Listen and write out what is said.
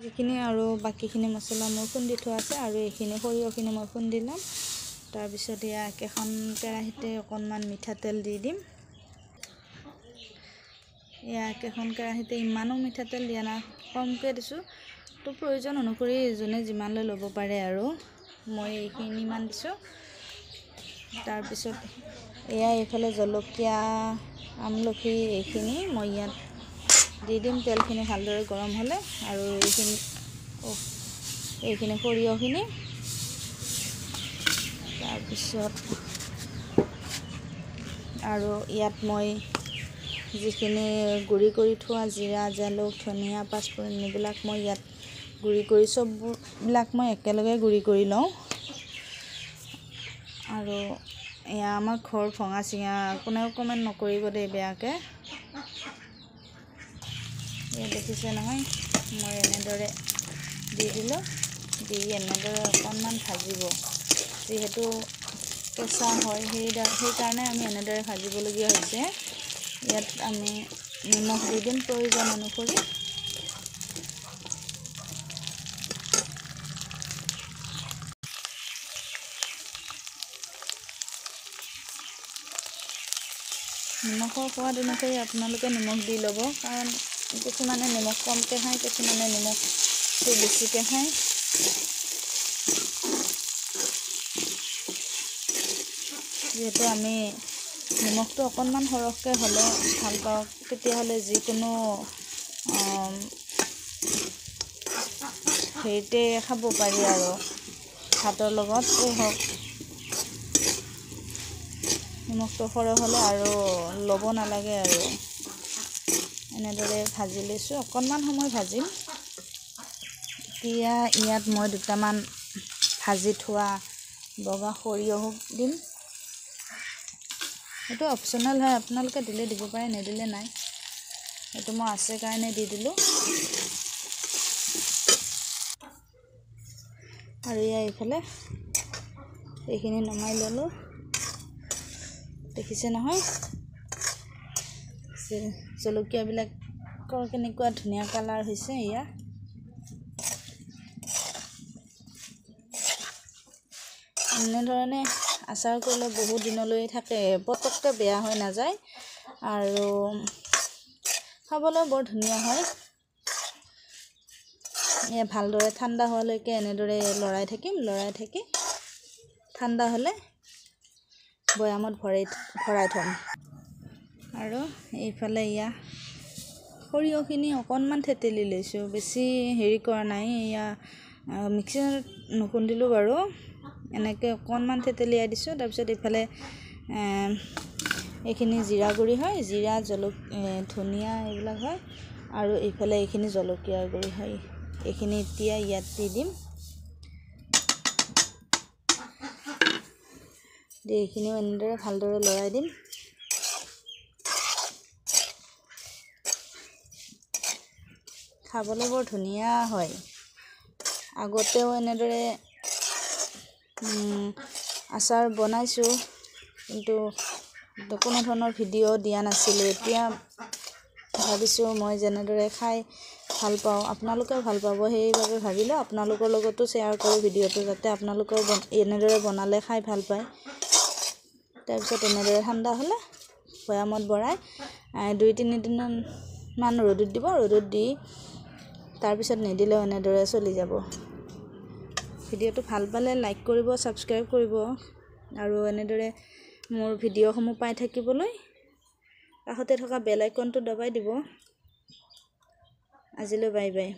যিখিনি আৰু বাকীখিনি মছলা মই খুন্দি থোৱা আছে আৰু এইখিনি সৰিয়হখিনি মই খুন্দি ল'ম। তাৰপিছত ইয়াক এখন কেৰাহীতে অকণমান মিঠাতেল দি দিম। ইয়াক এখন কেৰাহীতে ইমানো মিঠাতেল দিয়া নাই, কমকৈ দিছোঁ। তো প্ৰয়োজন অনুসৰি যোনে যিমান লৈ ল'ব পাৰে আৰু মই এইখিনি ইমান দিছোঁ। তাৰপিছত এয়া এইফালে জলকীয়া, আমলখি এইখিনি মই ইয়াত দি দিম। তেলখিনি ভালদৰে গৰম হ'লে আৰু এইখিনি সৰিয়হখিনি, তাৰপিছত আৰু ইয়াত মই যিখিনি গুড়ি কৰি থোৱা জিৰা, জালুক, ধনিয়া, পাঁচফোৰণ এইবিলাক মই ইয়াত গুড়ি কৰি চববিলাক মই একেলগে গুড়ি কৰি লওঁ। আৰু এয়া আমাৰ ঘৰ ভঙা চিঙা, কোনেও কমেণ্ট নকৰিব দেই বেয়াকৈ। এয়া দেখিছে নহয়, মই এনেদৰে দি দিলোঁ। দি এনেদৰে অকণমান ভাজিব, যিহেতু কেঁচা হয় সেইকাৰণে আমি এনেদৰে ভাজিবলগীয়া হৈছে। ইয়াত আমি নিমখ দি দিম প্ৰয়োজন অনুসৰি। নিমখৰ সোৱাদ অনুসৰি আপোনালোকে নিমখ দি ল'ব, কাৰণ কিছুমানে নিমখ কমকৈ খায়, কিছুমানে নিমখটো বেছিকৈ খায়। যিহেতু আমি নিমখটো অকণমান সৰহকৈ হ'লে ভাল পাওঁ, তেতিয়াহ'লে যিকোনো হেৰিতে খাব পাৰি আৰু ভাতৰ লগতেই হওক। নিমখটো সৰহ হ'লে আৰু ল'ব নালাগে আৰু। এনেদৰে ভাজি লৈছোঁ, অকণমান সময় ভাজিম। এতিয়া ইয়াত মই দুটামান ভাজি থোৱা বগা সৰিয়হো দিম। এইটো অপশ্যনেল হয়, আপোনালোকে দিলে দিব পাৰে, নিদিলে নাই। এইটো মই আছে কাৰণে দি দিলোঁ। আৰু এয়া এইফালে এইখিনি নমাই ল'লোঁ। দেখিছে নহয় জলকীয়াবিলাকৰ কেনেকুৱা ধুনীয়া কালাৰ হৈছে। এয়া এনেধৰণে আচাৰ কৰিলে বহুত দিনলৈ থাকে, পটককৈ বেয়া হৈ নাযায় আৰু খাবলৈ বৰ ধুনীয়া হয়। এয়া ভালদৰে ঠাণ্ডা হোৱালৈকে এনেদৰে লৰাই থাকি ঠাণ্ডা হ'লে বৈয়ামত ভৰাই থ'ম। আৰু এইফালে এয়া সৰিয়হখিনি অকণমান থেতেলি লৈছোঁ, বেছি হেৰি কৰা নাই। এয়া মিক্সিত নুখুন্দিলোঁ বাৰু, এনেকৈ অকণমান থেতেলিয়াই দিছোঁ। তাৰপিছত এইফালে এইখিনি জিৰা গুড়ি হয়, জিৰা, ধনিয়া এইবিলাক হয়, আৰু এইফালে এইখিনি জলকীয়াৰ গুড়ি হয়। এইখিনি এতিয়া ইয়াত দি দিম। দি এইখিনিও এনেদৰে ভালদৰে লৰাই দিম। খাবলৈ বৰ ধুনীয়া হয়। আগতেও এনেদৰে আচাৰ বনাইছোঁ, কিন্তু কোনো ধৰণৰ ভিডিঅ' দিয়া নাছিলোঁ। এতিয়া ভাবিছোঁ মই যেনেদৰে খাই ভাল পাওঁ আপোনালোকেও ভাল পাব, সেইবাবে ভাবিলোঁ আপোনালোকৰ লগতো শ্বেয়াৰ কৰোঁ ভিডিঅ'টো, যাতে আপোনালোকেও এনেদৰে বনালে খাই ভাল পায়। তাৰপিছত এনেদৰে ঠাণ্ডা হ'লে বৈয়ামত ভৰাই 2-3 দিনমান ৰ'দত দিব। ৰ'দত দি তাৰপিছত নিদিলেও এনেদৰে চলি যাব। ভিডিঅ'টো ভাল পালে লাইক কৰিব, ছাবস্ক্ৰাইব কৰিব, আৰু এনেদৰে মোৰ ভিডিঅ'সমূহ পাই থাকিবলৈ কাষতে থকা বেল আইকনটো দবাই দিব। আজিলৈ বাই বাই।